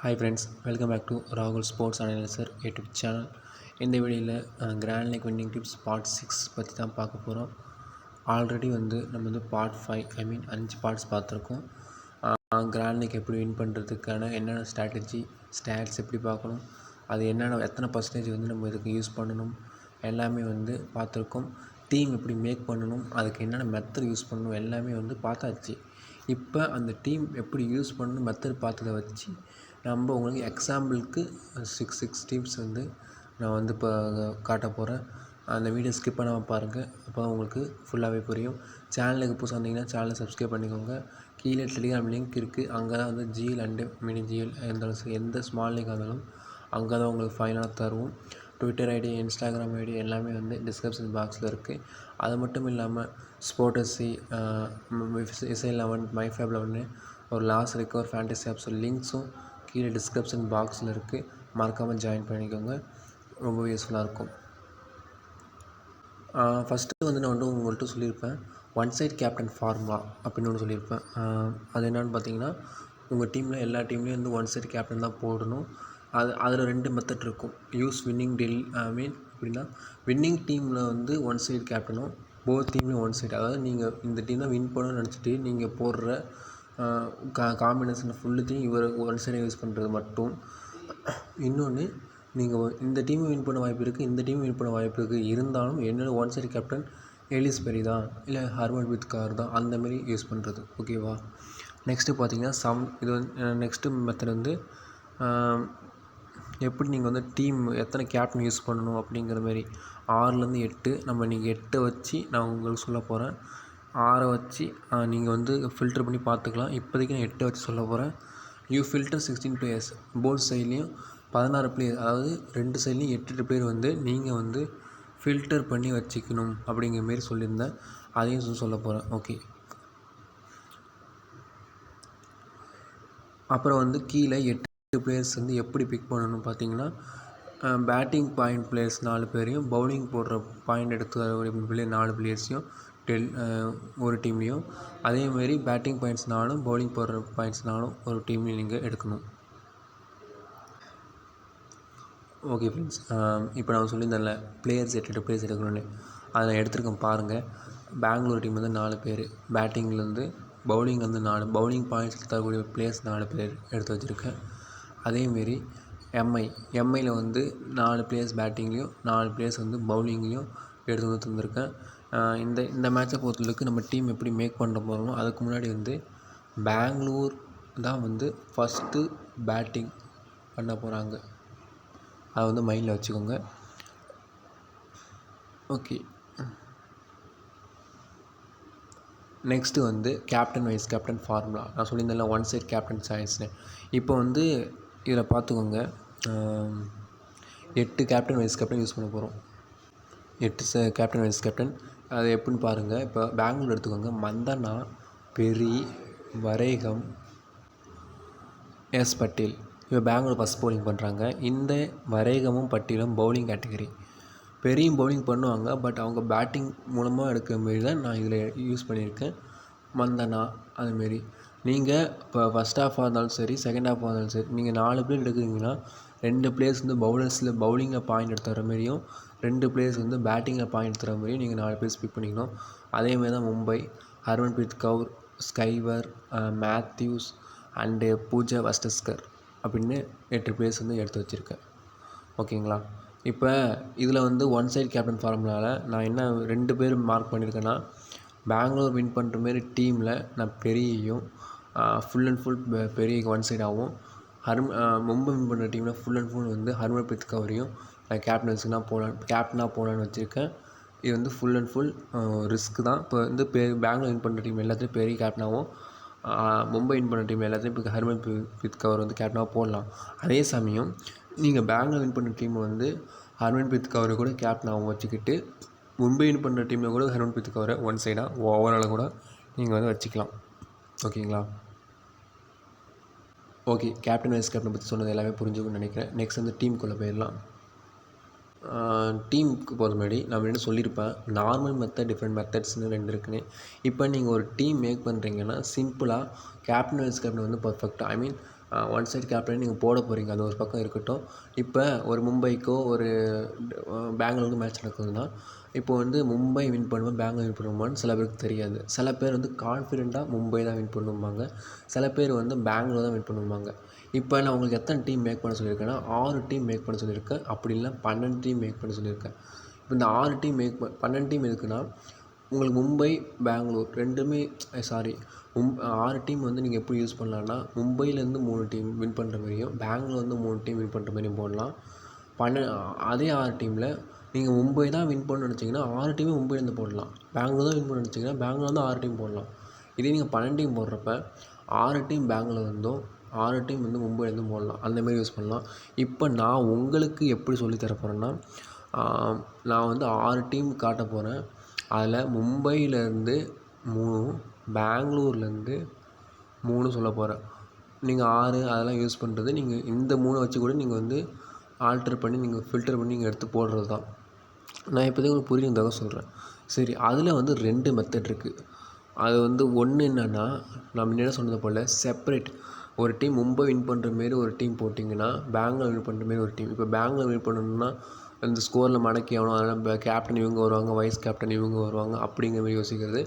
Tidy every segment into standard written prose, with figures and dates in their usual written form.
Hi friends, welcome back to ராகுல் sports analyser YouTube channel. இந்த வீடியோவில் grand league winning tips part 6 பற்றி தான் பார்க்க போகிறோம். ஆல்ரெடி நம்ம பார்ட் 5 5 பார்ட்ஸ் பார்த்துருக்கோம். கிராண்ட் லீக் எப்படி வின் பண்ணுறதுக்கான என்னென்ன ஸ்டாட்ஸ் எப்படி பார்க்கணும், அது எத்தனை பர்சன்டேஜ் நம்ம இதுக்கு யூஸ் பண்ணணும் எல்லாமே பார்த்துருக்கோம். டீம் எப்படி மேக் பண்ணணும், அதுக்கு என்னென்ன மெத்தட் யூஸ் பண்ணணும் எல்லாமே பார்த்தாச்சு. இப்போ அந்த டீம் எப்படி யூஸ் பண்ணணும் மெத்தட் பார்த்ததை வச்சு நம்ம உங்களுக்கு எக்ஸாம்பிளுக்கு சிக்ஸ் டீம்ஸ் நான் இப்போ காட்ட போகிறேன். அந்த வீடியோ ஸ்கிப் பண்ணாமல் பாருங்கள், அப்போ உங்களுக்கு ஃபுல்லாகவே புரியும். சேனலுக்கு புதுசாக வந்தீங்கன்னா சேனலை சப்ஸ்கிரைப் பண்ணிக்கோங்க. கீழே டெலிகிராம் லிங்க் இருக்குது, அங்கே தான் ஜிஎல் அண்டு மினி ஜிஎல் இருந்தாலும் சரி, எந்த ஸ்மால் லிங்காக இருந்தாலும் அங்கே தான் உங்களுக்கு ஃபைனலாக தருவோம். ட்விட்டர் ஐடி, இன்ஸ்டாகிராம் ஐடி எல்லாமே டிஸ்கிரிப்ஷன் பாக்ஸில் இருக்குது. அது மட்டும் இல்லாமல் ஸ்போர்ட்ஸி, SI11, MyFab11 ஒரு லாஸ்ட் ரெக்கவர் ஃபேண்டசி ஆப்ஸ் லிங்க்ஸும் கீழே டிஸ்கிரிப்ஷன் பாக்ஸில் இருக்குது. மறக்காமல் ஜாயின் பண்ணிக்கோங்க, ரொம்ப யூஸ்ஃபுல்லாக இருக்கும். ஃபஸ்ட்டு நான் உங்கள்கிட்ட சொல்லியிருப்பேன் ஒன் சைட் கேப்டன் ஃபார்முலா அப்படின்னு ஒன்று சொல்லியிருப்பேன். அது என்னென்னு பார்த்தீங்கன்னா, உங்கள் டீமில் எல்லா டீம்லேயும் ஒன் சைட் கேப்டன் தான் போடணும். அதில் 2 மெத்தட் இருக்கும். யூஸ் வின்னிங் எப்படின்னா, வின்னிங் டீமில் ஒன் சைடு கேப்டனும், போத் டீம்லேயும் ஒன் சைடு. அதாவது நீங்கள் இந்த டீம் தான் வின் பண்ணணும்னு நினச்சிட்டு நீங்கள் போடுற காம்பினேஷன் ஃபுல்லுத்தையும் இவர் ஒன் சைடை யூஸ் பண்ணுறது மட்டும். இன்னொன்று, நீங்கள் இந்த டீமை வின் பண்ண வாய்ப்பு இருக்குது, இந்த டீம் வின் பண்ண வாய்ப்பு இருக்குது, இருந்தாலும் என்னோடய ஒன் சைடு கேப்டன் எலிஸ் பெரி தான், இல்லை ஹர்மன்ப்ரீத் கௌர் தான், அந்தமாரி யூஸ் பண்ணுறது. ஓகேவா? நெக்ஸ்ட்டு பார்த்தீங்கன்னா இது நெக்ஸ்ட்டு மெத்தட் எப்படி நீங்கள் டீம் எத்தனை கேப்டன் யூஸ் பண்ணணும் அப்படிங்கிற மாரி 6லேருந்து 8 நீங்கள் 8 வச்சு நான் உங்களுக்கு சொல்ல போகிறேன். 6 வச்சு நீங்கள் ஃபில்டர் பண்ணி பார்த்துக்கலாம். இப்போதைக்கு நான் 8 வச்சு சொல்ல போகிறேன். யூ ஃபில்டர் 16 பிளேயர்ஸ், போத் சைட்லேயும் 16 பிளேயர், அதாவது 2 சைட்லேயும் 8 பேர் நீங்கள் ஃபில்டர் பண்ணி வச்சுக்கணும் அப்படிங்கிற மாரி சொல்லியிருந்தேன். அதையும் சொல்ல போகிறேன். ஓகே, அப்புறம் கீழே 8 பிளேயர்ஸ் எப்படி பிக் பண்ணணும் பார்த்தீங்கன்னா, பேட்டிங் பாயிண்ட் பிளேயர்ஸ் 4 பேரையும், பவுலிங் போடுற பாயிண்ட் எடுத்து 4 பிளேயர்ஸையும் ஒரு டீம்லேயும், அதேமாரி பேட்டிங் பாயிண்ட்ஸ் 4, பவுலிங் போடுற பாயிண்ட்ஸ் 4 ஒரு டீம்லேயும் நீங்கள் எடுக்கணும். ஓகே ஃப்ரெண்ட்ஸ், இப்போ நான் சொல்லியிருந்தேன்ல பிளேயர்ஸ் 8 பிளேயர்ஸ் எடுக்கணும்னு, அதை நான் எடுத்துருக்கேன் பாருங்கள். பெங்களூர் டீம் 4 பேர், பேட்டிங்லேருந்து பவுலிங் 4, பவுலிங் பாயிண்ட்ஸ் தரக்கூடிய பிளேயர்ஸ் 4 பேர் எடுத்து வச்சுருக்கேன். அதேமாரி எம்ஐயில் 4 பிளேயர்ஸ் பேட்டிங்லேயும் 4 பிளேயர்ஸ் பவுலிங்லேயும் எடுத்து தந்திருக்கேன். இந்த மேட்சை பொறுத்தளவுக்கு நம்ம டீம் எப்படி மேக் பண்ண போகிறோமோ அதுக்கு முன்னாடி பெங்களூர் தான் ஃபஸ்ட்டு பேட்டிங் பண்ண போகிறாங்க. அதை மைண்டில் வச்சுக்கோங்க. Okay, next captain vice captain formula. நான் சொல்லியிருந்தேன்ல ஒன் சைட் கேப்டன் சாய்ஸ்னு. இப்போ இதில் பார்த்துக்கோங்க, 8 கேப்டன் வைஸ் கேப்டன் யூஸ் பண்ண போகிறோம். 8 கேப்டன் வைஸ் கேப்டன் அது எப்படின்னு பாருங்கள். இப்போ பெங்களூர் எடுத்துக்கோங்க. மந்தனா, பெரி, வரேகம், எஸ் பட்டேல். இப்போ பெங்களூர் ஃபஸ்ட் பவுலிங் பண்ணுறாங்க. இந்த வரேகமும் பட்டேலும் பவுலிங் கேட்டகரி. பெரியும் பவுலிங் பண்ணுவாங்க, பட் அவங்க பேட்டிங் மூலமாக எடுக்கிற மாரி தான் நான் இதில் யூஸ் பண்ணியிருக்கேன். மந்தனா அதுமாரி நீங்கள் இப்போ ஃபஸ்ட் ஹாஃபாக இருந்தாலும் சரி, செகண்ட் ஹாஃபாக இருந்தாலும் சரி, நீங்கள் 4 பிளேயர் எடுக்கிறீங்கன்னா 2 பிளேயர்ஸ் பவுலர்ஸில் பவுலிங்கில் பாயிண்ட் எடுத்து வர மாதிரியும், 2 பிளேயர்ஸ் பேட்டிங்கில் பாயிண்ட் எடுத்துகிற மாதிரியும் நீங்கள் 4 பிளேயர்ஸ் பிக் பண்ணிக்கணும். அதேமாதிரி தான் Mumbai, Harmanpreet Kaur, Sciver, Matthews and Pooja Vastrakar அப்படின்னு 8 பிளேயர்ஸ் எடுத்து வச்சுருக்கேன். ஓகேங்களா? இப்போ இதில் ஒன் சைட் கேப்டன் ஃபார்முலாவில் நான் என்ன 2 பேர் மார்க் பண்ணியிருக்கேன்னா, பெங்களூர் வின் பண்ணுற மாரி டீமில் நான் பெரியையும் ஃபுல் அண்ட் ஃபுல் பெரிய ஒன் சைடாகவும், மும்பை வின் பண்ணுற டீமில் ஃபுல் அண்ட் ஃபுல் ஹர்மன்ப்ரீத் கௌரையும் நான் கேப்டனாக போகலான்னு வச்சுருக்கேன். இது ஃபுல் அண்ட் ஃபுல் ரிஸ்க் தான். இப்போ பெங்களூர் வின் பண்ணுற டீம் எல்லாத்துலேயும் பெரிய கேப்டனாகவும், மும்பை வின் பண்ணுற டீம் எல்லாத்துலேயும் இப்போ ஹர்மன்ப்ரீத் கௌர் கேப்டனாக போடலாம். அதே சமயம் நீங்கள் பெங்களூர் வின் பண்ணுற டீமை ஹர்மன்ப்ரீத் கௌரை கூட கேப்டனாகவும் வச்சுக்கிட்டு, மும்பை வின் பண்ணுற டீமில் கூட ஹர்மன்ப்ரீத் கௌரை ஒன் சைடாக ஓவரால் கூட நீங்கள் வச்சுக்கலாம். ஓகேங்களா? ஓகே, கேப்டன் வைஸ் கேப்டன் பற்றி சொன்னது எல்லாமே புரிஞ்சுக்கணும்னு நினைக்கிறேன். நெக்ஸ்ட் டீமுக்குள்ளே போயிடலாம். டீமுக்கு போகிற முன்னாடி நான் என்ன சொல்லியிருப்பேன், நார்மல் மெத்தட், டிஃப்ரெண்ட் மெத்தட்ஸ்னு 2 இருக்குன்னு. இப்போ நீங்கள் ஒரு டீம் மேக் பண்ணுறீங்கன்னா சிம்பிளாக கேப்டன் வைஸ் கேப்டன் பர்ஃபெக்டாக, ஒன் சைடு கேப்டன் நீங்கள் போட போகிறீங்க, அது ஒரு பக்கம் இருக்கட்டும். இப்போ ஒரு மும்பைக்கோ ஒரு பெங்களூருக்கோ மேட்ச் நடக்குதுன்னா, இப்போ வந்து மும்பை வின் பண்ணுமா பெங்களூர் வின் பண்ணுமான்னு சில பேருக்கு தெரியாது. சில பேர் வந்து கான்ஃபிடெண்ட்டாக மும்பை தான் வின் பண்ணும்பாங்க, சில பேர் வந்து பெங்களூர் தான் வின் பண்ணும்பாங்க. இப்போ நான் உங்களுக்கு எத்தனை டீம் மேக் பண்ண சொல்லியிருக்கேன்னா 6 டீம் மேக் பண்ண சொல்லியிருக்கேன், அப்படி இல்லைனா 12 டீம் மேக் பண்ண சொல்லியிருக்கேன். இப்போ இந்த 6 டீம் 12 டீம் எதுக்குன்னா, உங்களுக்கு மும்பை பெங்களூர் ரெண்டுமே 6 டீம் வந்து நீங்கள் எப்படி யூஸ் பண்ணலான்னா, மும்பையிலேருந்து 3 டீம் வின் பண்ணுற மாதிரியும் பெங்களூர்லேருந்து 3 டீம் வின் பண்ணுற மாதிரியும் போடலாம். அதே 6 டீமில் நீங்கள் மும்பை தான் வின் பண்ணணும்னு நினச்சிங்கன்னா 6 டீமே மும்பைலேருந்து போடலாம். பெங்களூர் தான் வின் பண்ணணும்னு நினச்சிங்கன்னா பெங்களூர்லேருந்து 6 டீம் போடலாம். இதே நீங்கள் 12 டீம் போடுறப்ப 6 டீம் பெங்களூர்லேருந்தும் 6 டீம் வந்து மும்பைலேருந்தும் போடலாம். அந்தமாரி யூஸ் பண்ணலாம். இப்போ நான் உங்களுக்கு எப்படி சொல்லித் தர போகிறேன்னா, நான் வந்து 6 டீம் காட்ட போகிறேன். அதில் மும்பையிலேருந்து 3, பெங்களூர்லேருந்து 3 சொல்ல போகிறேன். நீங்கள் 6 அதெல்லாம் யூஸ் பண்ணுறது நீங்கள் இந்த 3 வச்சு கூட நீங்கள் வந்து ஆல்டர் பண்ணி நீங்கள் ஃபில்டர் பண்ணி நீங்கள் எடுத்து போடுறது தான். நான் இப்போதைக்கு உங்களுக்கு புரியுறதுக்காக சொல்கிறேன். சரி, அதில் வந்து 2 மெத்தட் இருக்குது. அது வந்து ஒன்று என்னென்னா, நான் முன்னாடியே சொன்னது போல் செப்பரேட் ஒரு டீம் மும்பை வின் பண்ணுற மாரி ஒரு டீம் போட்டிங்கன்னா பெங்களூர் வின் பண்ணுற மாரி ஒரு டீம். இப்போ பெங்களூர் வின் பண்ணணும்னா இந்த ஸ்கோரில் மடக்கி ஆகணும், அதனால் கேப்டன் இவங்க வருவாங்க, வைஸ் கேப்டன் இவங்க வருவாங்க அப்படிங்கிற மாதிரி யோசிக்கிறது.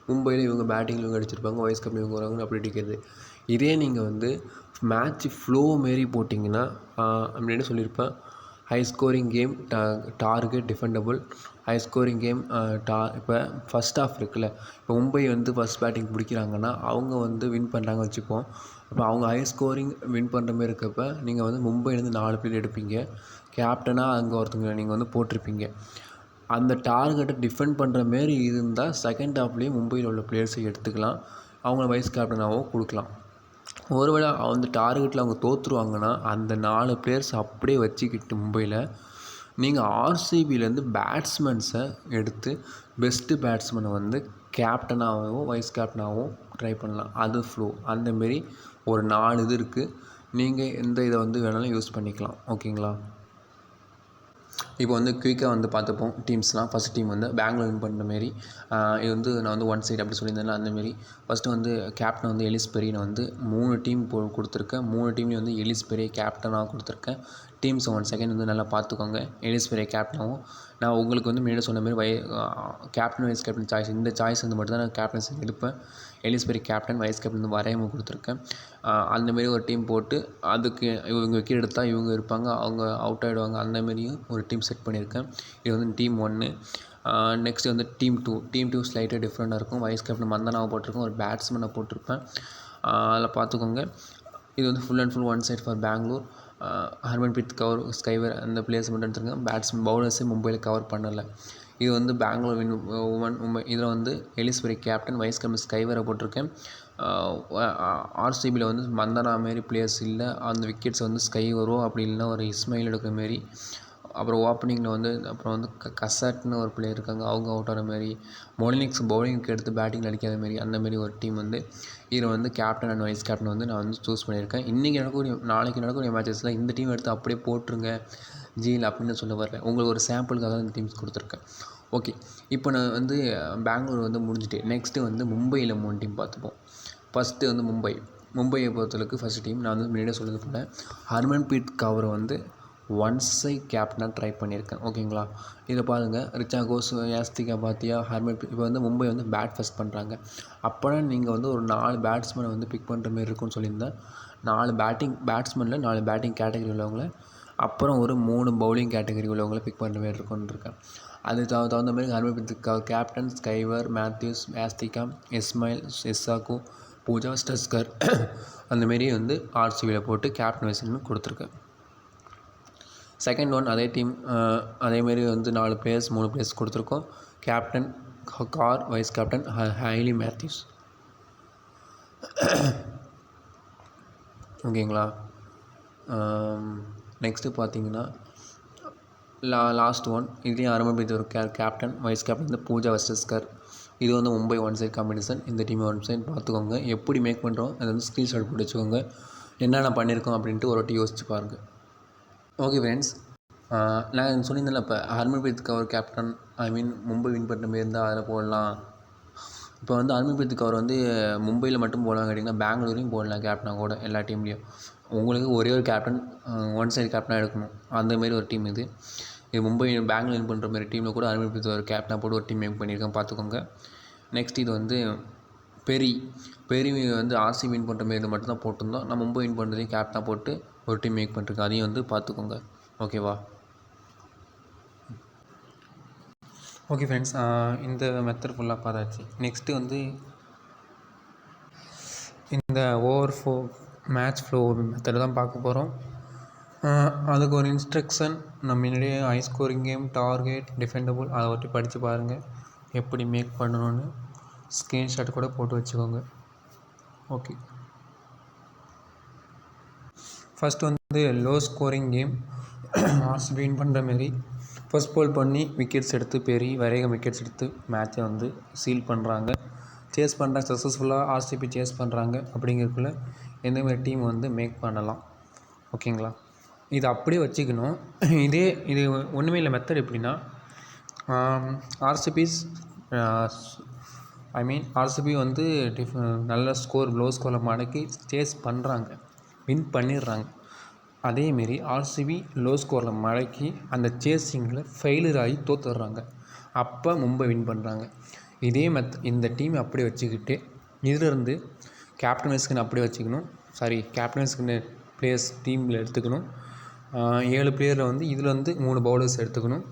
மும்பையில் இவங்க பேட்டிங்கில் இவங்க அடிச்சிருப்பாங்க, வைஸ் கேப்டன் இவங்க வருவாங்கன்னு அப்படி அடிக்கிறது. இதே நீங்கள் வந்து மேட்ச் ஃப்ளோ மாரி போட்டிங்கன்னா, முன்னாடியே சொல்லியிருப்பேன், high scoring game, target defendable, high scoring game, இப்போ ஃபஸ்ட் ஆஃப் இருக்குல்ல, இப்போ மும்பை வந்து ஃபஸ்ட் பேட்டிங் பிடிக்கிறாங்கன்னா அவங்க வந்து வின் பண்ணுறாங்க வச்சுப்போம். இப்போ அவங்க ஹை ஸ்கோரிங் வின் பண்ணுற மாதிரி இருக்கப்போ நீங்கள் வந்து மும்பைலேருந்து 4 பேர் எடுப்பீங்க. கேப்டனாக அங்கே ஒருத்தங்க நீங்கள் வந்து போட்டிருப்பீங்க. அந்த டார்கெட்டை டிஃபெண்ட் பண்ணுற மாரி இருந்தால் செகண்ட் ஹாஃப்லேயே மும்பையில் உள்ள பிளேயர்ஸை எடுத்துக்கலாம், அவங்கள வைஸ் கேப்டனாகவும் கொடுக்கலாம். ஒருவேளை அந்த டார்கெட்டில் அவங்க தோற்றுருவாங்கன்னா அந்த 4 பிளேயர்ஸ் அப்படியே வச்சுக்கிட்டு மும்பையில் நீங்கள் ஆர்சிபிலேருந்து பேட்ஸ்மேன்ஸை எடுத்து பெஸ்ட்டு பேட்ஸ்மேனை வந்து கேப்டனாகவும் வைஸ் கேப்டனாகவும் ட்ரை பண்ணலாம். அது ஃப்ளோ அந்தமாரி ஒரு 4 இது இருக்குது. நீங்கள் எந்த இதை வந்து வேணாலும் யூஸ் பண்ணிக்கலாம். ஓகேங்களா? இப்போ வந்து குயிக்காக வந்து பார்த்துப்போம் டீம்ஸ்லாம். ஃபஸ்ட் டீம் வந்து பெங்களூர் வின் பண்ணுற மாரி, இது வந்து நான் வந்து ஒன் சைடு அப்படி சொல்லியிருந்தேன்ல அந்தமாரி. ஃபஸ்ட்டு வந்து கேப்டன் வந்து எலிஸ் பெரிய நான் வந்து 3 டீம் கொடுத்துருக்கேன். 3 டீம்லேயும் வந்து எலிஸ் பெரிய கேப்டனாக கொடுத்துருக்கேன். டீம்ஸ் 1 செகண்ட் வந்து நல்லா பார்த்துக்கோங்க. எலிஸ் பெரிய கேப்டனாகவும் நான் உங்களுக்கு வந்து முன்னாடி சொன்ன மாதிரி கேப்டன் வைஸ் கேப்டன் சாய்ஸ், இந்த சாய்ஸ் வந்து மட்டும் தான் நான் கேப்டன்சி எடுப்பேன். எலிஸ் பெரிய கேப்டன், வைஸ் கேப்டன் வந்து வரையாமல் கொடுத்துருக்கேன். அந்தமாரி ஒரு டீம் போட்டு அதுக்கு இவங்க விக்கெட் எடுத்தால் இவங்க இருப்பாங்க, அவங்க அவுட் ஆகிடுவாங்க, அந்தமாரியும் ஒரு டீம் செட் பண்ணியிருக்கேன். இது வந்து டீம் 1. நெக்ஸ்ட்டு வந்து டீம் 2. டீம் 2 ஸ்லைட்டாக டிஃப்ரெண்ட்டாக இருக்கும். வைஸ் கேப்டன் மந்தனாவை போட்டிருக்கேன், ஒரு பேட்ஸ்மேனை போட்டிருப்பேன். அதில் பார்த்துக்கோங்க. இது வந்து full and full one side for Bangalore. Harmanpreet Kaur, Sciver அந்த பிளேயர்ஸ் மட்டும் எடுத்துருக்கேன். பேட்ஸ்மேன் பவுலர்ஸே மும்பையில் கவர் பண்ணலை. இது வந்து பெங்களூர் வின் மும்பை. இதில் வந்து எலிஸ் பெரிய கேப்டன், வைஸ் கேப்டன் ஸ்கைவரை போட்டிருக்கேன். ஆர்சிபியில் வந்து மந்தனா மாரி பிளேயர்ஸ் இல்லை, அந்த விக்கெட்ஸ் வந்து ஸ்கைவரோ அப்படி இல்லைன்னா ஒரு இஸ்மாயில் எடுக்கிற மாரி. அப்புறம் ஓப்பனிங்கில் வந்து அப்புறம் வந்து கசாட்னு ஒரு பிளேயர் இருக்காங்க, அவங்க அவுட் ஆகிற மாரி. மொலினிக்ஸ் பவுலிங்க்கு எடுத்து பேட்டிங்கில் அடிக்காத மாரி அந்தமாரி ஒரு டீம் வந்து இதில் வந்து கேப்டன் அண்ட் வைஸ் கேப்டன் வந்து நான் வந்து சூஸ் பண்ணியிருக்கேன். இன்றைக்கி நாளைக்கு நடக்கக்கூடிய மேட்சஸில் இந்த டீம் எடுத்து அப்படியே போட்டுருங்க ஜியில் அப்படின்னு சொல்ல வரல, உங்களுக்கு ஒரு சாம்பிளுக்காக தான் இந்த டீம்ஸ் கொடுத்துருக்கேன். ஓகே, இப்போ நான் வந்து பெங்களூர் வந்து முடிஞ்சுட்டு நெக்ஸ்ட்டு வந்து மும்பையில் 3 டீம் பார்த்துப்போம். ஃபஸ்ட்டு வந்து மும்பையை பொறுத்தளவுக்கு ஃபஸ்ட்டு டீம் நான் வந்து முன்னாடியே சொல்லியது போல் ஹர்மன்பிரீத் கவுரை வந்து ஒன் சைட் கேப்டனாக ட்ரை பண்ணியிருக்கேன். ஓகேங்களா? இதை பாருங்கள், ரிச்சா கோஸ், யாஸ்திகா பாத்தியா, ஹர்மன்பிரீத். இப்போ வந்து மும்பை வந்து பேட் ஃபஸ்ட் பண்ணுறாங்க. அப்போனா நீங்கள் வந்து ஒரு 4 பேட்ஸ்மேனை வந்து பிக் பண்ணுற மாரி இருக்கும்னு சொல்லியிருந்தேன். 4 பேட்ஸ்மேனில் 4 பேட்டிங் கேட்டகரி உள்ளவங்கள, அப்புறம் ஒரு 3 பவுலிங் கேட்டகரி உள்ளவங்கள பிக் பண்ணுற மாரி இருக்கும்னு இருக்கேன். அது தகுந்த மாதிரி Harmanpreet captain, Sciver, Matthews, Yastika, Ismail, Ishaque, Pooja Vastrakar அந்தமாரி வந்து ஆர்சிபியில் போட்டு கேப்டன் வைஸ்னு கொடுத்துருக்கேன். செகண்ட் ஒன் அதே டீம், அதேமாரி வந்து 4 பிளேயர்ஸ் 3 பிளேயர்ஸ் கொடுத்துருக்கோம். Captain Kaur, vice captain Hayley Matthews. ஓகேங்களா? நெக்ஸ்ட்டு பார்த்தீங்கன்னா லாஸ்ட் ஒன், இதுலேயும் ஹர்மன்பிரீத் ஒரு கேப்டன், வைஸ் கேப்டன் வந்து பூஜா ஸ்டஸ்கர். இது வந்து மும்பை ஒன் சைட் காம்படிஷன். இந்த டீம் ஒன் சைட் பார்த்துக்கோங்க. எப்படி மேக் பண்ணுறோம் அதை வந்து ஸ்க்ரீன்ஷாட் போட்டு வச்சுக்கோங்க. என்னென்ன பண்ணியிருக்கோம் அப்படின்ட்டு ஒரு வாட்டி யோசிச்சு பாருங்கள். ஓகே ஃப்ரெண்ட்ஸ், நான் சொல்லியிருந்தேன்ல இப்போ ஹர்மன்பிரீத் கவுர் கேப்டன், மும்பை வின் பண்ணுற மாரி இருந்தால் அதில் போடலாம், இப்போ வந்து ஹர்மன்ப்ரீத் கௌர் வந்து மும்பையில் மட்டும் போடலாம் கேட்டிங்கன்னா பெங்களூரையும் போடலாம் கேப்டனாக கூட எல்லா டீம்லேயும். உங்களுக்கு ஒரே ஒரு கேப்டன் ஒன் சைடு கேப்டனாக எடுக்கணும் அந்தமாரி ஒரு டீம் இது. மும்பை பெங்களூர் வின் பண்ணுற மாதிரி டீமில் கூட ஹர்மன்ப்ரீத் கௌர் கேப்டனாக போட்டு ஒரு டீம் மேக் பண்ணியிருக்கேன் பார்த்துக்கோங்க. நெக்ஸ்ட் இது வந்து பெரி வந்து ஆர்சிபி வின் பண்ணுற மாரி இது மட்டும் தான் போட்டிருந்தோம். நான் மும்பை வின் பண்ணுறதையும் கேப்டனாக போட்டு ஒரு டீம் மேக் பண்ணிருக்கேன். அதையும் வந்து பார்த்துக்கோங்க. ஓகேவா? ஓகே ஃப்ரெண்ட்ஸ், இந்த மெத்தட் ஃபுல்லாக பார்த்தாச்சு. நெக்ஸ்ட்டு வந்து இந்த மேட்ச் ஃப்ளோ மெத்தட் தான் பார்க்க போகிறோம். அதுக்கு ஒரு இன்ஸ்ட்ரக்ஷன் நம்ம முன்னாடியே ஹை ஸ்கோரிங் கேம், டார்கெட், டிஃபெண்டபுள் அதை பற்றி படித்து பாருங்கள். எப்படி மேக் பண்ணணும்னு ஸ்க்ரீன்ஷாட் கூட போட்டு வச்சுக்கோங்க. ஓகே, ஃபஸ்ட் வந்து low scoring game RCB win பண்ணுற மாரி ஃபஸ்ட் பால் பண்ணி விக்கெட்ஸ் எடுத்து வரைகம் விக்கெட்ஸ் எடுத்து மேட்சை வந்து சீல் பண்ணுறாங்க. சேஸ் பண்ணுறாங்க, சக்ஸஸ்ஃபுல்லாக ஆர்சிபி சேஸ் பண்ணுறாங்க. அப்படிங்கிறதுக்குள்ள எந்தமாதிரி டீம் வந்து மேக் பண்ணலாம். ஓகேங்களா? இது அப்படியே வச்சுக்கணும். இது ஒன்றுமே இல்லை. மெத்தட் எப்படின்னா, ஆர்சிபி வந்து நல்ல ஸ்கோர் லோ ஸ்கோரில் மடக்கி சேஸ் பண்ணுறாங்க, வின் பண்ணிடுறாங்க. அதேமாரி ஆர்சிபி லோ ஸ்கோரில் மடக்கி அந்த சேஸிங்கில் ஃபெயிலியர் ஆகி தோற்றுடுறாங்க. அப்போ மும்பை வின் பண்ணுறாங்க. இந்த டீம் அப்படியே வச்சுக்கிட்டு இதிலிருந்து கேப்டன் வைஸ்குன்னு அப்படியே வச்சுக்கணும். கேப்டன் வைஸ்குன்னு பிளேயர்ஸ் டீமில் எடுத்துக்கணும். 7 பிளேயரில் வந்து இதில் வந்து 3 பவுலர்ஸ் எடுத்துக்கணும்.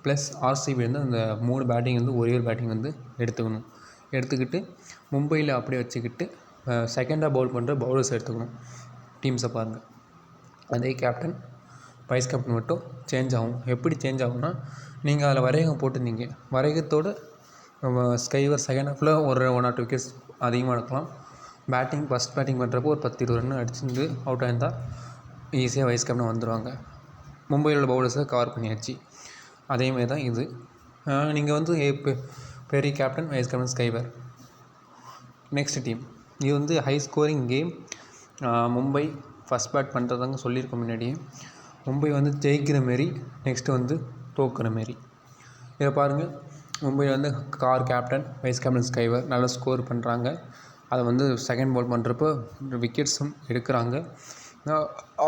ப்ளஸ் ஆர்சிபி வந்து அந்த 3 பேட்டிங் வந்து ஒரே ஒரு பேட்டிங் வந்து எடுத்துக்கிட்டு மும்பையில் அப்படியே வச்சுக்கிட்டு செகண்டாக பவுல் பண்ணுற பவுலர்ஸ் எடுத்துக்கணும். டீம்ஸை பாருங்கள். அதே கேப்டன் வைஸ் கேப்டன் மட்டும் சேஞ்ச் ஆகும். எப்படி சேஞ்ச் ஆகும்னா, நீங்கள் அதில் வரைகம் போட்டிருந்தீங்க, வரைகத்தோடு ஸ்கைவர் செகண்ட் ஹாஃபில் ஒரு 1 or 2 விக்கெட்ஸ் அதிகமாக எடுக்கலாம். ஃபஸ்ட் பேட்டிங் பண்ணுறப்போ ஒரு 10-20 ரன் அடிச்சுட்டு அவுட் ஆயிருந்தால் ஈஸியாக வைஸ் கேப்டன் வந்துடுவாங்க. மும்பையில் உள்ள பவுலர்ஸை கவர் பண்ணியாச்சு. அதேமாதிரி தான் இது. நீங்கள் வந்து பெரிய captain, vice captain, Sciver. Next team இது வந்து high scoring game. Mumbai first bat பண்ணுறதாங்க சொல்லியிருக்கோம் முன்னாடியே. மும்பை வந்து ஜெயிக்கிற மாரி, நெக்ஸ்ட்டு வந்து தோக்குற மாரி. இதை பாருங்கள். மும்பை வந்து கேப்டன், வைஸ் கேப்டன், ஸ்கைவர் நல்லா ஸ்கோர் பண்ணுறாங்க. அதை வந்து செகண்ட் பால் பண்ணுறப்போ விக்கெட்ஸும் எடுக்கிறாங்க.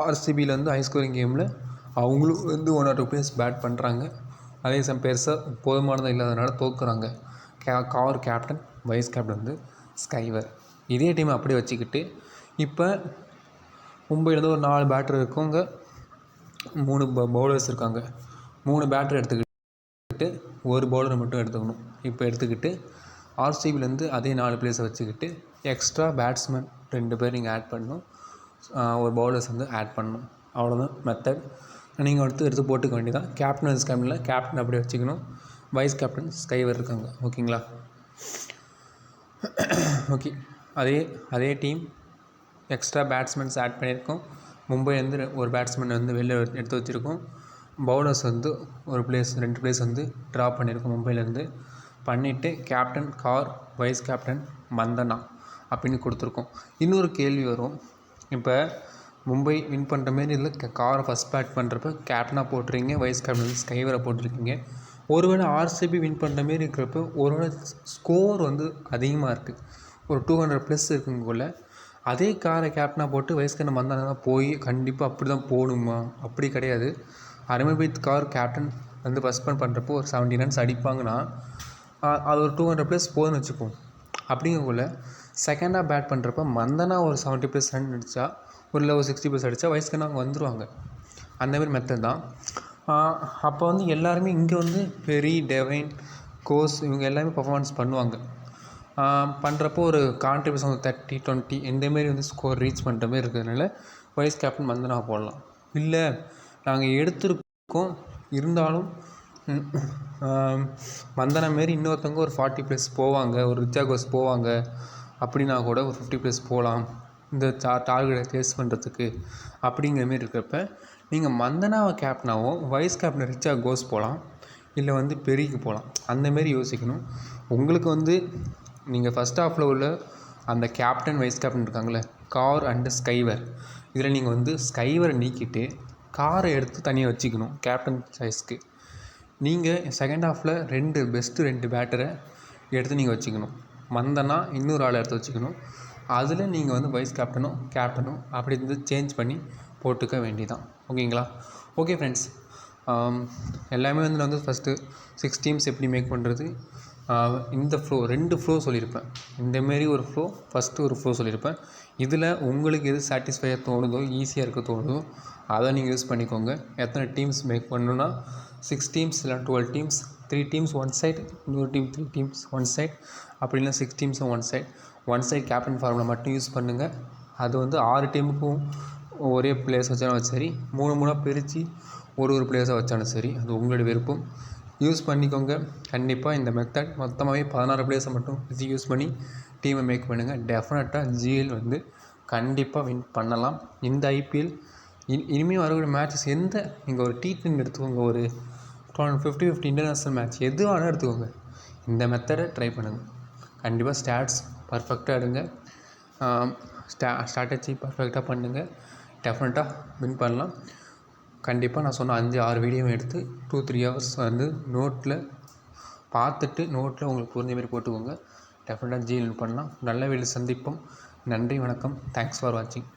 ஆர்சிபியில் வந்து ஹை ஸ்கோரிங் கேமில் அவங்களும் வந்து 1 or 2 பிளேயர்ஸ் பேட் பண்ணுறாங்க. அதே பெருசாக போதுமானதாக இல்லாதனால தோக்குறாங்க. கேப்டன், வைஸ் கேப்டன் வந்து ஸ்கைவர். இதே டீம் அப்படியே வச்சுக்கிட்டு இப்போ மும்பையிலேருந்து ஒரு 4 பேட்டர் இருக்கவங்க, 3 பவுலர்ஸ் இருக்காங்க. 3 பேட்டர் எடுத்துக்கிட்டு ஒரு பவுலரை மட்டும் எடுத்துக்கணும். இப்போ எடுத்துக்கிட்டு ஆர்சிபிலேருந்து அதே 4 பிளேயர்ஸை வச்சுக்கிட்டு எக்ஸ்ட்ரா பேட்ஸ்மேன் 2 பேர் நீங்கள் ஆட் பண்ணணும். ஒரு பவுலர்ஸ் வந்து ஆட் பண்ணணும். அவ்வளோதான் மெத்தட். நீங்கள் எடுத்து போட்டுக்க வேண்டியதான். கேப்டன், வைஸ் கேப்டனில் கேப்டன் அப்படியே வச்சுக்கணும். வைஸ் கேப்டன் ஸ்கைவர் இருக்காங்க. ஓகேங்களா? ஓகே, அதே டீம் எக்ஸ்ட்ரா பேட்ஸ்மேன்ஸ் ஆட் பண்ணியிருக்கோம். மும்பைலேருந்து ஒரு பேட்ஸ்மேன் வந்து வெளில எடுத்து வச்சுருக்கோம். பவுலர்ஸ் வந்து 2 பிளேஸ் வந்து ட்ராப் பண்ணியிருக்கோம் மும்பையிலேருந்து. பண்ணிவிட்டு கேப்டன், வைஸ் கேப்டன், மந்தனா அப்படின்னு கொடுத்துருக்கோம். இன்னொரு கேள்வி வரும். இப்போ மும்பை வின் பண்ணுற மாரி இதில் காரை ஃபஸ்ட் பேட் பண்ணுறப்ப கேப்டனாக போட்டுருக்கீங்க, வைஸ் கேப்டன் வந்து ஸ்கைவரை போட்டிருக்கீங்க. ஒருவேளை ஆர்சிபி வின் பண்ணுற மாரி இருக்கிறப்ப ஒருவேளை ஸ்கோர் வந்து அதிகமாக இருக்குது, ஒரு 200+ இருக்குங்கக்குள்ள அதே காரை கேப்டனாக போட்டு வைஸ் கேப்டன் மந்தானா போய் கண்டிப்பாக அப்படி தான் போகணுமா? அப்படி கிடையாது. ஹர்மன்ப்ரீத் கௌர் கேப்டன் வந்து ஃபஸ்ட் பேட் பண்ணுறப்போ ஒரு 70 ரன்ஸ் அடிப்பாங்கன்னா அது ஒரு 200+ போதுன்னு வச்சுப்போம். அப்படிங்கக்குள்ள செகண்டாக பேட் பண்ணுறப்ப மந்தனா ஒரு 70+ ரன் அடித்தா, ஒரு 60+ அடித்தா வைஸ் கேப்டன் அவங்க வந்துடுவாங்க. அந்தமாரி மெத்தட் தான். அப்போ வந்து எல்லாருமே இங்கே வந்து டெவைன், கோஸ் இவங்க எல்லாமே பர்ஃபார்மன்ஸ் பண்ணுவாங்க. பண்ணுறப்போ ஒரு கான்ட்ரிபியூஷன் 30-20 இந்தமாரி வந்து ஸ்கோர் ரீச் பண்ணுற மாரி இருக்கிறதுனால வைஸ் கேப்டன் மந்தனா போடலாம். இல்லை நாங்கள் எடுத்திருக்கோம், இருந்தாலும் மந்தனா மாரி இன்னொருத்தவங்க ஒரு 40+ போவாங்க, ஒரு ரிச்சா கோஸ் போவாங்க அப்படின்னா கூட ஒரு 50+ போகலாம் இந்த டார்கெட்டை ஃபேஸ் பண்ணுறதுக்கு. அப்படிங்கிற மாரி இருக்கிறப்ப நீங்கள் மந்தனாவை கேப்டனாகவும் வைஸ் கேப்டன் ரிச்சா கோஸ் போகலாம், இல்லை வந்து பெரிக்கு போகலாம். அந்தமாரி யோசிக்கணும். உங்களுக்கு வந்து நீங்கள் ஃபஸ்ட் ஹாஃபில் உள்ள அந்த கேப்டன், வைஸ் கேப்டன் இருக்காங்களே, கார் அண்டு ஸ்கைவர், இதில் நீங்கள் வந்து ஸ்கைவரை நீக்கிட்டு காரை எடுத்து தனியாக வச்சுக்கணும் கேப்டன் சாய்ஸ்க்கு. நீங்கள் செகண்ட் ஹாஃபில் பெஸ்ட்டு 2 பேட்டரை எடுத்து நீங்கள் வச்சுக்கணும். வந்தேன்னா இன்னொரு ஆளை எடுத்து வச்சுக்கணும். அதில் நீங்கள் வந்து வைஸ் கேப்டனும் அப்படி இருந்து சேஞ்ச் பண்ணி போட்டுக்க வேண்டியதான். ஓகேங்களா? ஓகே ஃப்ரெண்ட்ஸ், எல்லாமே வந்து நான் வந்து ஃபஸ்ட்டு 6 டீம்ஸ் எப்படி மேக் பண்ணுறது, இந்த ஃப்ளோ 2 ஃப்ளோ சொல்லியிருப்பேன். இந்தமாரி ஒரு ஃப்ளோ, ஃபஸ்ட்டு ஒரு ஃப்ளோ சொல்லியிருப்பேன். இதில் உங்களுக்கு எது சாட்டிஸ்ஃபையாக தோணுதோ, ஈஸியாக இருக்க தோணுதோ அதை நீங்கள் யூஸ் பண்ணிக்கோங்க. எத்தனை டீம்ஸ் மேக் பண்ணணுன்னா 6 டீம்ஸ் இல்லை 12 டீம்ஸ், 3 டீம்ஸ் ஒன் சைட், இன்னொரு டீம் 3 டீம்ஸ் ஒன் சைட், அப்படி இல்லை 6 டீம்ஸும் ஒன் சைட் கேப்டன் ஃபார்முலா மட்டும் யூஸ் பண்ணுங்கள். அது வந்து 6 டீமுக்கும் ஒரே பிளேயர்ஸ் வச்சாலும் சரி, 3 பிரித்து ஒரு பிளேயர்ஸாக வச்சாலும் சரி, அது உங்களுடைய விருப்பம். யூஸ் பண்ணிக்கோங்க. கண்டிப்பாக இந்த மெத்தட் மொத்தமாகவே 16 பிளேயர்ஸை மட்டும் வச்சு யூஸ் பண்ணி டீமை மேக் பண்ணுங்கள். டெஃபினட்டாக ஜிஎல் வந்து கண்டிப்பாக வின் பண்ணலாம். இந்த ஐபிஎல் இனிமேல் வரக்கூடிய மேட்சஸ் நீங்கள் ஒரு T20 எடுத்துக்கோங்க, ஒரு 50-50 இன்டர்நேஷ்னல் மேட்ச் எது வேணால் எடுத்துக்கோங்க, இந்த மெத்தடை ட்ரை பண்ணுங்கள். கண்டிப்பாக ஸ்டாட்ஸ் பர்ஃபெக்டாக எடுங்க, ஸ்ட்ராட்டஜி பர்ஃபெக்டாக பண்ணுங்கள். டெஃபினட்டாக வின் பண்ணலாம். கண்டிப்பாக நான் சொன்ன 5-6 வீடியோவும் எடுத்து 2-3 ஹவர்ஸ் வந்து நோட்டில் பார்த்துட்டு நோட்டில் உங்களுக்கு புரிஞ்ச மாதிரி போட்டுக்கோங்க. டெஃபினட்டாக ஜிஎல் வின் பண்ணலாம். நல்ல வேலை சந்திப்போம். நன்றி, வணக்கம். தேங்க்ஸ் ஃபார் வாட்சிங்.